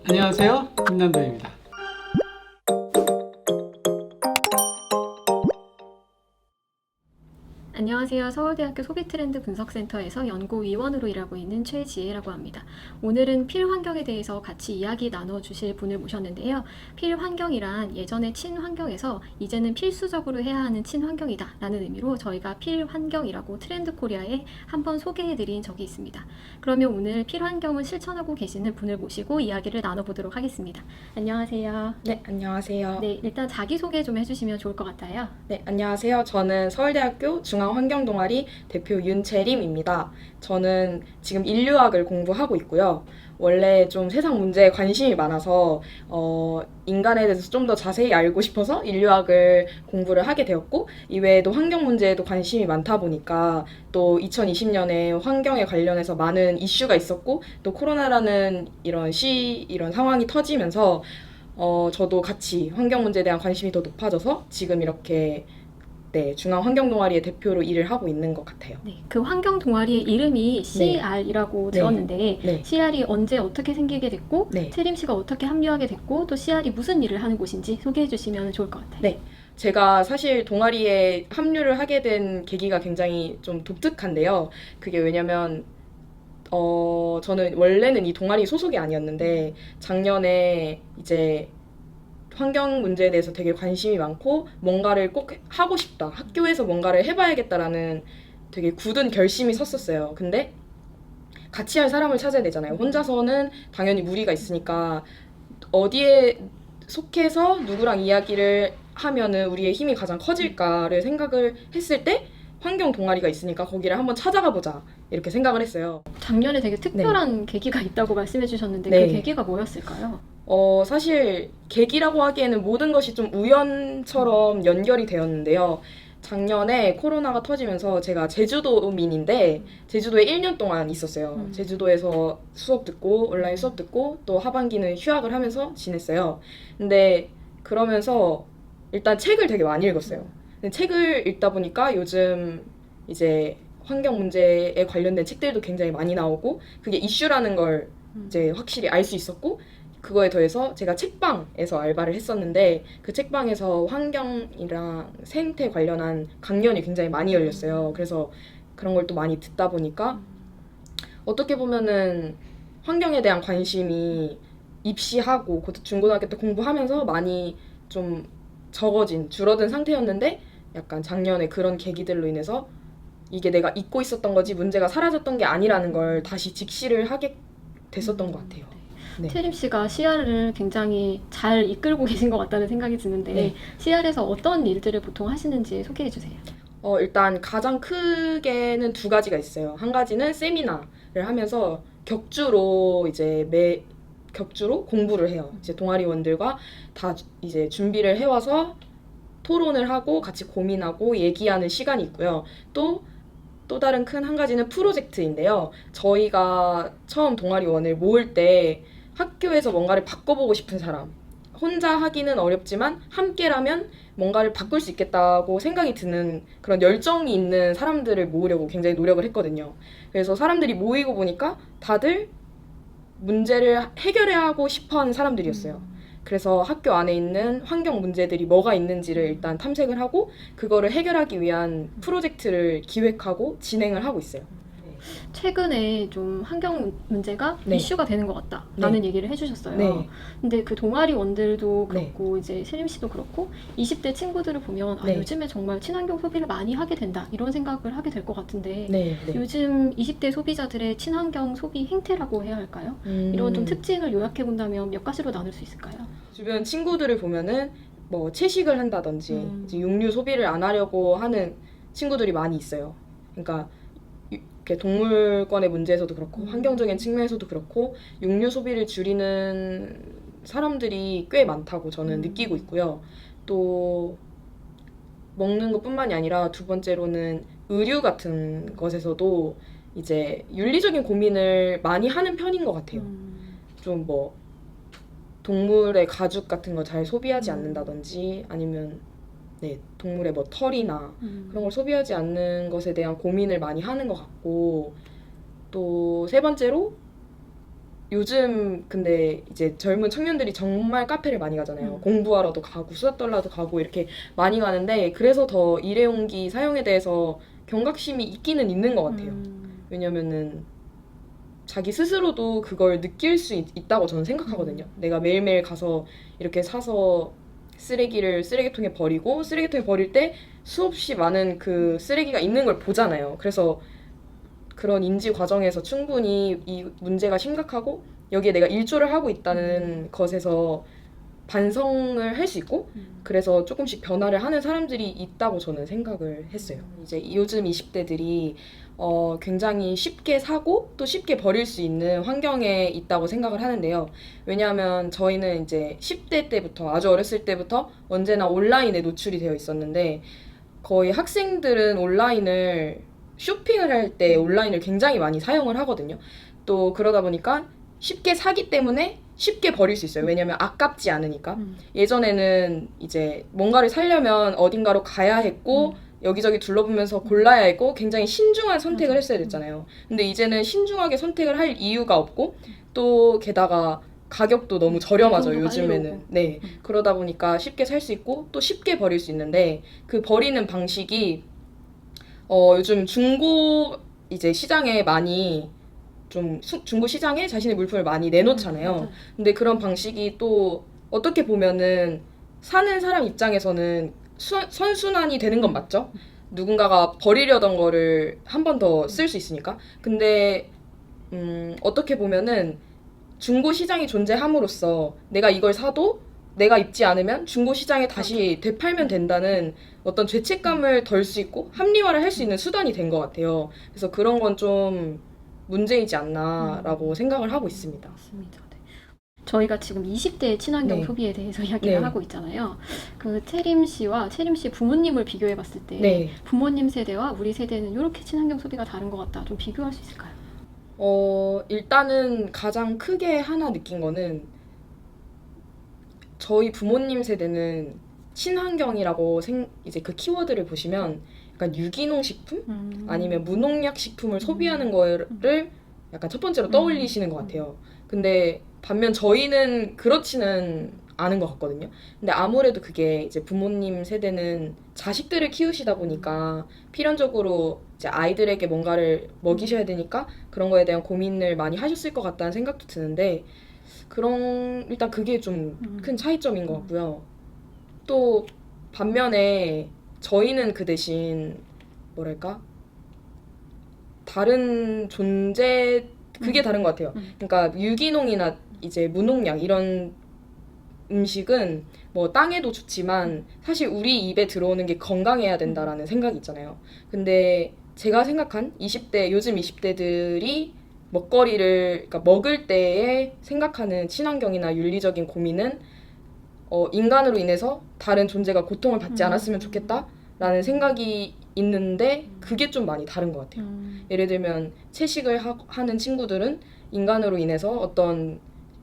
안녕하세요. 김남도입니다. 안녕하세요. 서울대학교 소비트렌드 분석센터에서 연구위원으로 일하고 있는 최지혜라고 합니다. 오늘은 필환경에 대해서 같이 이야기 나눠주실 분을 모셨는데요. 필환경이란 예전의 친환경에서 이제는 필수적으로 해야 하는 친환경이다 라는 의미로 저희가 필환경이라고 트렌드 코리아에 한번 소개해드린 적이 있습니다. 그러면 오늘 필환경을 실천하고 계시는 분을 모시고 이야기를 나눠보도록 하겠습니다. 안녕하세요. 네, 안녕하세요. 네, 일단 자기소개 좀 해주시면 좋을 것 같아요. 네, 안녕하세요. 저는 서울대학교 중앙환경동아리 대표 윤채림입니다. 저는 지금 인류학을 공부하고 있고요. 원래 좀 세상 문제에 관심이 많아서 인간에 대해서 좀 더 자세히 알고 싶어서 인류학을 공부를 하게 되었고, 이외에도 환경 문제에도 관심이 많다 보니까 또 2020년에 환경에 관련해서 많은 이슈가 있었고, 또 코로나라는 이런 상황이 터지면서 저도 같이 환경 문제에 대한 관심이 더 높아져서 지금 이렇게 중앙환경동아리의 대표로 일을 하고 있는 것 같아요. 네, 그 환경 동아리의 이름이 CR이라고 네. 들었는데 네. CR이 언제 어떻게 생기게 됐고 네. 채림 씨가 어떻게 합류하게 됐고 또 CR이 무슨 일을 하는 곳인지 소개해 주시면 좋을 것 같아요. 네. 제가 사실 동아리에 합류를 하게 된 계기가 굉장히 좀 독특한데요. 그게 왜냐면 저는 원래는 이 동아리 소속이 아니었는데 작년에 이제 환경 문제에 대해서 되게 관심이 많고 뭔가를 꼭 하고 싶다. 학교에서 뭔가를 해봐야겠다라는 되게 굳은 결심이 섰었어요. 근데 같이 할 사람을 찾아야 되잖아요. 혼자서는 당연히 무리가 있으니까 어디에 속해서 누구랑 이야기를 하면은 우리의 힘이 가장 커질까를 생각을 했을 때 환경 동아리가 있으니까 거기를 한번 찾아가 보자 이렇게 생각을 했어요. 작년에 되게 특별한 계기가 있다고 말씀해 주셨는데 네. 그 계기가 뭐였을까요? 사실 계기라고 하기에는 모든 것이 좀 우연처럼 연결이 되었는데요. 작년에 코로나가 터지면서 제가 제주도민인데 제주도에 1년 동안 있었어요. 제주도에서 수업 듣고 온라인 수업 듣고 또 하반기는 휴학을 하면서 지냈어요. 근데 그러면서 일단 책을 되게 많이 읽었어요. 근데 책을 읽다 보니까 요즘 이제 환경 문제에 관련된 책들도 굉장히 많이 나오고 그게 이슈라는 걸 이제 확실히 알 수 있었고 그거에 더해서 제가 책방에서 알바를 했었는데 그 책방에서 환경이랑 생태 관련한 강연이 굉장히 많이 열렸어요. 그래서 그런 걸 또 많이 듣다 보니까 어떻게 보면은 환경에 대한 관심이 입시하고 중고등학교 때 공부하면서 많이 좀 줄어든 상태였는데 약간 작년에 그런 계기들로 인해서 이게 내가 잊고 있었던 거지 문제가 사라졌던 게 아니라는 걸 다시 직시를 하게 됐었던 것 같아요. 네. 채림 씨가 CR을 굉장히 잘 이끌고 계신 것 같다는 생각이 드는데 네. CR에서 어떤 일들을 보통 하시는지 소개해 주세요. 일단 가장 크게는 두 가지가 있어요. 한 가지는 세미나를 하면서 격주로 공부를 해요. 이제 동아리원들과 다 이제 준비를 해와서 토론을 하고 같이 고민하고 얘기하는 시간이 있고요. 또 다른 큰 한 가지는 프로젝트인데요. 저희가 처음 동아리원을 모을 때 학교에서 뭔가를 바꿔보고 싶은 사람, 혼자 하기는 어렵지만 함께라면 뭔가를 바꿀 수 있겠다고 생각이 드는 그런 열정이 있는 사람들을 모으려고 굉장히 노력을 했거든요. 그래서 사람들이 모이고 보니까 다들 문제를 해결하고 싶어 하는 사람들이었어요. 그래서 학교 안에 있는 환경 문제들이 뭐가 있는지를 일단 탐색을 하고 그거를 해결하기 위한 프로젝트를 기획하고 진행을 하고 있어요. 최근에 좀 환경 문제가 네. 이슈가 되는 것 같다라는 얘기를 해주셨어요. 네. 근데 그 동아리원들도 네. 그렇고 이제 세림 씨도 그렇고 20대 친구들을 보면 네. 요즘에 정말 친환경 소비를 많이 하게 된다 이런 생각을 하게 될 것 같은데 네. 요즘 20대 소비자들의 친환경 소비 행태라고 해야 할까요? 이런 좀 특징을 요약해 본다면 몇 가지로 나눌 수 있을까요? 주변 친구들을 보면은 뭐 채식을 한다든지 이제 육류 소비를 안 하려고 하는 친구들이 많이 있어요. 그러니까 이렇게 동물권의 문제에서도 그렇고 환경적인 측면에서도 그렇고 육류 소비를 줄이는 사람들이 꽤 많다고 저는 느끼고 있고요. 또 먹는 것뿐만이 아니라 두 번째로는 의류 같은 것에서도 이제 윤리적인 고민을 많이 하는 편인 것 같아요. 좀 뭐 동물의 가죽 같은 거 잘 소비하지 않는다든지 아니면 동물의 뭐 털이나 그런 걸 소비하지 않는 것에 대한 고민을 많이 하는 것 같고 또 세 번째로 요즘 근데 이제 젊은 청년들이 정말 카페를 많이 가잖아요. 공부하러도 가고 수다 떨러도 가고 이렇게 많이 가는데 그래서 더 일회용기 사용에 대해서 경각심이 있기는 있는 것 같아요. 왜냐면은 자기 스스로도 그걸 느낄 수 있다고 저는 생각하거든요. 내가 매일매일 가서 이렇게 사서 쓰레기를 쓰레기통에 버리고 쓰레기통에 버릴 때 수없이 많은 그 쓰레기가 있는 걸 보잖아요. 그래서 그런 인지 과정에서 충분히 이 문제가 심각하고 여기에 내가 일조를 하고 있다는 것에서 반성을 할 수 있고 그래서 조금씩 변화를 하는 사람들이 있다고 저는 생각을 했어요. 이제 요즘 20대들이 굉장히 쉽게 사고 또 쉽게 버릴 수 있는 환경에 있다고 생각을 하는데요. 왜냐하면 저희는 이제 10대 때부터 아주 어렸을 때부터 언제나 온라인에 노출이 되어 있었는데 거의 학생들은 온라인을 쇼핑을 할 때 온라인을 굉장히 많이 사용을 하거든요. 또 그러다 보니까 쉽게 사기 때문에 쉽게 버릴 수 있어요. 왜냐면 아깝지 않으니까. 예전에는 이제 뭔가를 사려면 어딘가로 가야 했고 여기저기 둘러보면서 골라야 했고 굉장히 신중한 선택을 했어야 됐잖아요. 근데 이제는 신중하게 선택을 할 이유가 없고 또 게다가 가격도 너무 저렴하죠, 요즘에는. 네. 그러다 보니까 쉽게 살 수 있고 또 쉽게 버릴 수 있는데 그 버리는 방식이 요즘 중고 이제 시장에 많이 좀 중고 시장에 자신의 물품을 많이 내놓잖아요. 근데 그런 방식이 또 어떻게 보면은 사는 사람 입장에서는 선순환이 되는 건 맞죠? 누군가가 버리려던 거를 한 번 더 쓸 수 있으니까. 근데 어떻게 보면은 중고 시장이 존재함으로써 내가 이걸 사도 내가 입지 않으면 중고 시장에 다시 되팔면 된다는 어떤 죄책감을 덜 수 있고 합리화를 할 수 있는 수단이 된 것 같아요. 그래서 그런 건 좀 문제이지 않나라고 생각을 하고 있습니다. 맞습니다. 네. 저희가 지금 20대 친환경 네. 소비에 대해서 이야기를 네. 하고 있잖아요. 그 채림 씨와 채림 씨 부모님을 비교해 봤을 때 네. 부모님 세대와 우리 세대는 이렇게 친환경 소비가 다른 것 같다. 좀 비교할 수 있을까요? 일단은 가장 크게 하나 느낀 거는 저희 부모님 세대는 친환경이라고 이제 그 키워드를 보시면 약간 유기농 식품 아니면 무농약 식품을 소비하는 거를 약간 첫 번째로 떠올리시는 것 같아요. 근데 반면 저희는 그렇지는 않은 것 같거든요. 근데 아무래도 그게 이제 부모님 세대는 자식들을 키우시다 보니까 필연적으로 이제 아이들에게 뭔가를 먹이셔야 되니까 그런 거에 대한 고민을 많이 하셨을 것 같다는 생각도 드는데 일단 그게 좀 큰 차이점인 것 같고요. 또 반면에 저희는 그 대신 뭐랄까 다른 그게 다른 것 같아요. 그러니까 유기농이나 이제 무농약 이런 음식은 뭐 땅에도 좋지만 사실 우리 입에 들어오는 게 건강해야 된다라는 생각이 있잖아요. 근데 제가 생각한 요즘 20대들이 그러니까 먹을 때에 생각하는 친환경이나 윤리적인 고민은 인간으로 인해서 다른 존재가 고통을 받지 않았으면 좋겠다라는 생각이 있는데 그게 좀 많이 다른 것 같아요. 예를 들면 채식을 하는 친구들은 인간으로 인해서 어떤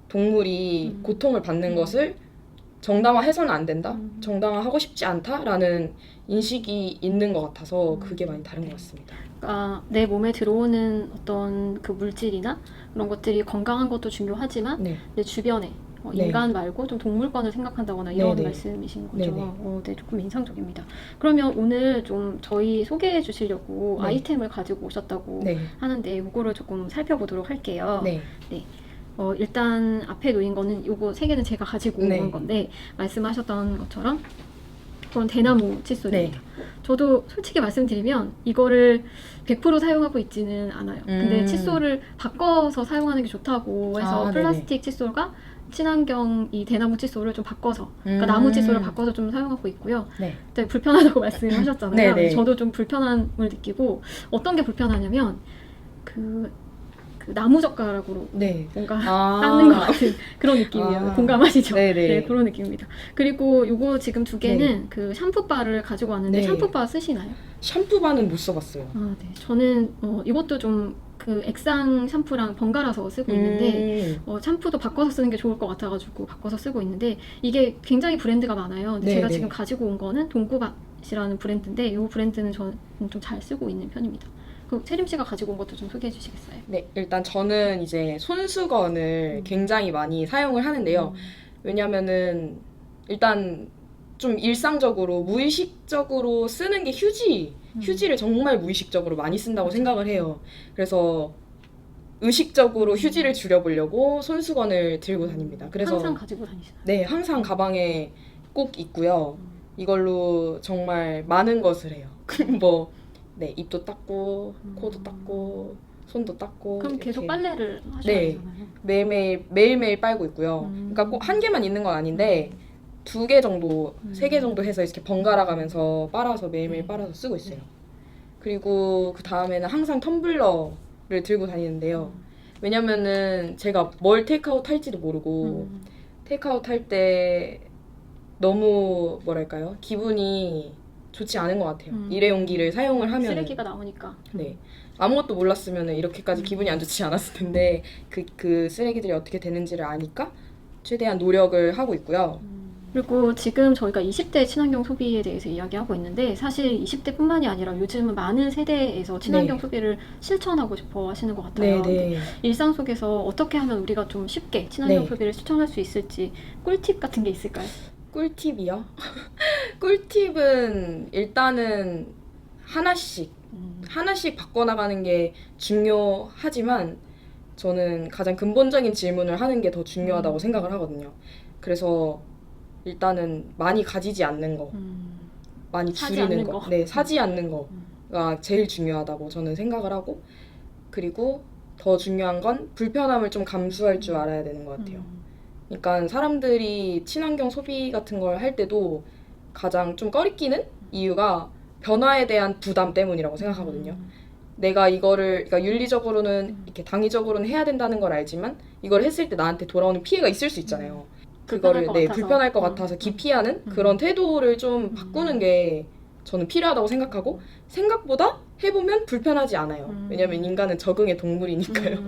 동물이 고통을 받는 것을 정당화해서는 안 된다, 정당화하고 싶지 않다라는 인식이 있는 것 같아서 그게 많이 다른 것 같습니다. 그러니까 내 몸에 들어오는 어떤 그 물질이나 그런 것들이 건강한 것도 중요하지만 네. 내 주변에 네. 인간 말고 좀 동물권을 생각한다거나 이런 네네. 말씀이신 거죠. 네네. 네, 조금 인상적입니다. 그러면 오늘 좀 저희 소개해 주시려고 네. 아이템을 가지고 오셨다고 네. 하는데 이거를 조금 살펴보도록 할게요. 네. 일단 앞에 놓인 거는 요거 세 개는 제가 가지고 네. 온 건데 말씀하셨던 것처럼 그건 대나무 칫솔입니다. 네. 저도 솔직히 말씀드리면 이거를 100% 사용하고 있지는 않아요. 근데 칫솔을 바꿔서 사용하는 게 좋다고 해서 네네. 플라스틱 칫솔과 친환경 이 대나무 칫솔을 좀 바꿔서 그러니까 나무 칫솔을 바꿔서 좀 사용하고 있고요. 네. 네, 불편하다고 말씀하셨잖아요. 네네. 저도 좀 불편함을 느끼고 어떤 게 불편하냐면 그 나무 젓가락으로 네. 뭔가 아. 닦는 것 같은 그런 느낌이에요. 공감하시죠? 네네. 네, 그런 느낌입니다. 그리고 요거 지금 두 개는 네. 그 샴푸바를 가지고 왔는데 네. 샴푸바 쓰시나요? 샴푸바는 못 써봤어요. 네. 저는 이것도 좀 그 액상 샴푸랑 번갈아서 쓰고 있는데 샴푸도 바꿔서 쓰는 게 좋을 것 같아가지고 바꿔서 쓰고 있는데 이게 굉장히 브랜드가 많아요. 근데 네, 제가 네. 지금 가지고 온 거는 동구밭이라는 브랜드인데 이 브랜드는 저는 좀 잘 쓰고 있는 편입니다. 그 채림 씨가 가지고 온 것도 좀 소개해 주시겠어요? 네, 일단 저는 이제 손수건을 굉장히 많이 사용을 하는데요. 왜냐면은 일단 좀 일상적으로 무의식적으로 쓰는 게 휴지를 정말 무의식적으로 많이 쓴다고 생각을 해요. 그래서 의식적으로 휴지를 줄여보려고 손수건을 들고 다닙니다. 그래서 항상 가지고 다니시나요? 네, 항상 가방에 꼭 있고요. 이걸로 정말 많은 것을 해요. 뭐, 네, 입도 닦고, 코도 닦고, 손도 닦고. 그럼 이렇게. 계속 빨래를 하셔야 네. 되잖아요. 매일매일 빨고 있고요. 그러니까 꼭 한 개만 있는 건 아닌데, 2개 정도, 3개 정도 해서 이렇게 번갈아 가면서 빨아서 매일매일 빨아서 쓰고 있어요. 그리고 그 다음에는 항상 텀블러를 들고 다니는데요. 왜냐면은 제가 뭘 테이크아웃 할지도 모르고, 테이크아웃 할 때 너무 뭐랄까요? 기분이 좋지 않은 것 같아요. 일회용기를 사용을 하면 쓰레기가 나오니까. 네. 아무것도 몰랐으면 이렇게까지 기분이 안 좋지 않았을 텐데 그 쓰레기들이 어떻게 되는지를 아니까 최대한 노력을 하고 있고요. 그리고 지금 저희가 20대 친환경 소비에 대해서 이야기하고 있는데 사실 20대뿐만이 아니라 요즘은 많은 세대에서 친환경 네. 소비를 실천하고 싶어 하시는 것 같아요. 네. 일상 속에서 어떻게 하면 우리가 좀 쉽게 친환경 네. 소비를 실천할 수 있을지 꿀팁 같은 게 있을까요? 꿀팁이요? 꿀팁은 일단은 하나씩 바꿔나가는 게 중요하지만 저는 가장 근본적인 질문을 하는 게 더 중요하다고 생각을 하거든요. 그래서 일단은 많이 가지지 않는 거, 많이 사지 줄이는 않는 거, 거. 네, 사지 않는 거가 제일 중요하다고 저는 생각을 하고, 그리고 더 중요한 건 불편함을 좀 감수할 줄 알아야 되는 것 같아요. 그러니까 사람들이 친환경 소비 같은 걸 할 때도 가장 좀 꺼리끼는 이유가 변화에 대한 부담 때문이라고 생각하거든요. 내가 이거를, 그러니까 윤리적으로는 이렇게 당위적으로는 해야 된다는 걸 알지만 이걸 했을 때 나한테 돌아오는 피해가 있을 수 있잖아요. 그거를 불편할 것 같아서 기피하는 그런 태도를 좀 바꾸는 게 저는 필요하다고 생각하고, 생각보다 해보면 불편하지 않아요. 왜냐면 인간은 적응의 동물이니까요.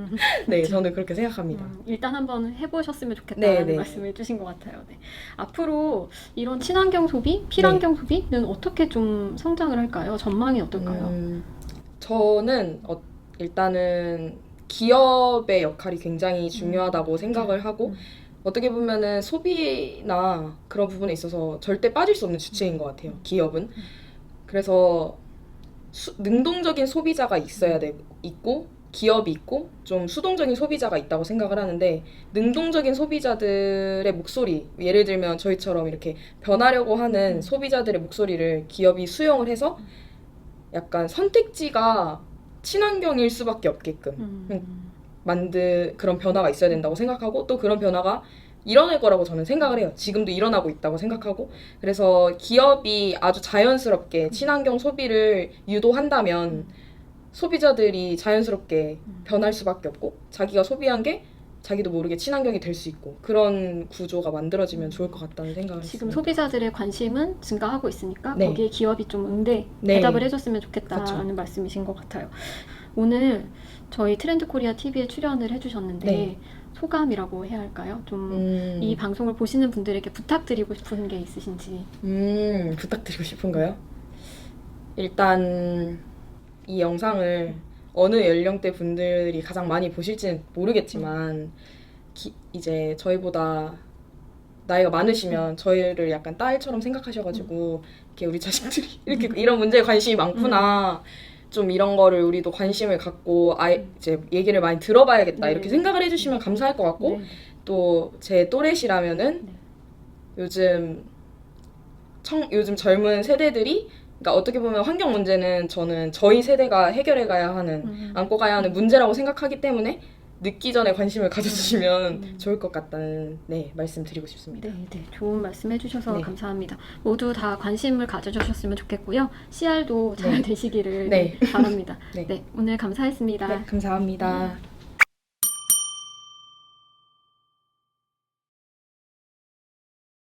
네, 저는 그렇게 생각합니다. 일단 한번 해보셨으면 좋겠다는 네. 말씀을 해주신 것 같아요. 네. 앞으로 이런 친환경 소비, 필환경 소비는 어떻게 좀 성장을 할까요? 전망이 어떨까요? 저는 일단은 기업의 역할이 굉장히 중요하다고 생각을 하고, 어떻게 보면은 소비나 그런 부분에 있어서 절대 빠질 수 없는 주체인 것 같아요. 기업은. 그래서 능동적인 소비자가 있어야 있고, 기업이 있고, 좀 수동적인 소비자가 있다고 생각을 하는데, 능동적인 소비자들의 목소리, 예를 들면 저희처럼 이렇게 변하려고 하는 소비자들의 목소리를 기업이 수용을 해서 약간 선택지가 친환경일 수밖에 없게끔 그런 변화가 있어야 된다고 생각하고, 또 그런 변화가 일어날 거라고 저는 생각을 해요. 지금도 일어나고 있다고 생각하고, 그래서 기업이 아주 자연스럽게 친환경 소비를 유도한다면 소비자들이 자연스럽게 변할 수밖에 없고, 자기가 소비한 게 자기도 모르게 친환경이 될 수 있고, 그런 구조가 만들어지면 좋을 것 같다는 생각을 지금 했습니다. 소비자들의 관심은 증가하고 있으니까 네. 거기에 기업이 좀 대답을 해줬으면 좋겠다라는 말씀이신 것 같아요. 오늘 저희 트렌드 코리아 TV에 출연을 해주셨는데 네. 소감이라고 해야 할까요? 좀 이 방송을 보시는 분들에게 부탁드리고 싶은 게 있으신지. 부탁드리고 싶은가요? 일단 이 영상을 어느 연령대 분들이 가장 많이 보실지는 모르겠지만 이제 저희보다 나이가 많으시면 저희를 약간 딸처럼 생각하셔가지고 이렇게 우리 자식들이 이렇게 이런 문제에 관심이 많구나, 좀 이런 거를 우리도 관심을 갖고 이제 얘기를 많이 들어봐야겠다, 이렇게 생각을 해주시면 감사할 것 같고, 또 제 또래시라면은 요즘 젊은 세대들이, 그러니까 어떻게 보면 환경 문제는 저는 저희 세대가 해결해 가야 하는, 안고 가야 하는 문제라고 생각하기 때문에 늦기 전에 관심을 가져주시면 좋을 것 같다는 말씀 드리고 싶습니다. 네, 좋은 말씀 해주셔서 네. 감사합니다. 모두 다 관심을 가져주셨으면 좋겠고요. CR도 잘 되시기를 네. 바랍니다. 네. 네, 오늘 감사했습니다. 네, 감사합니다.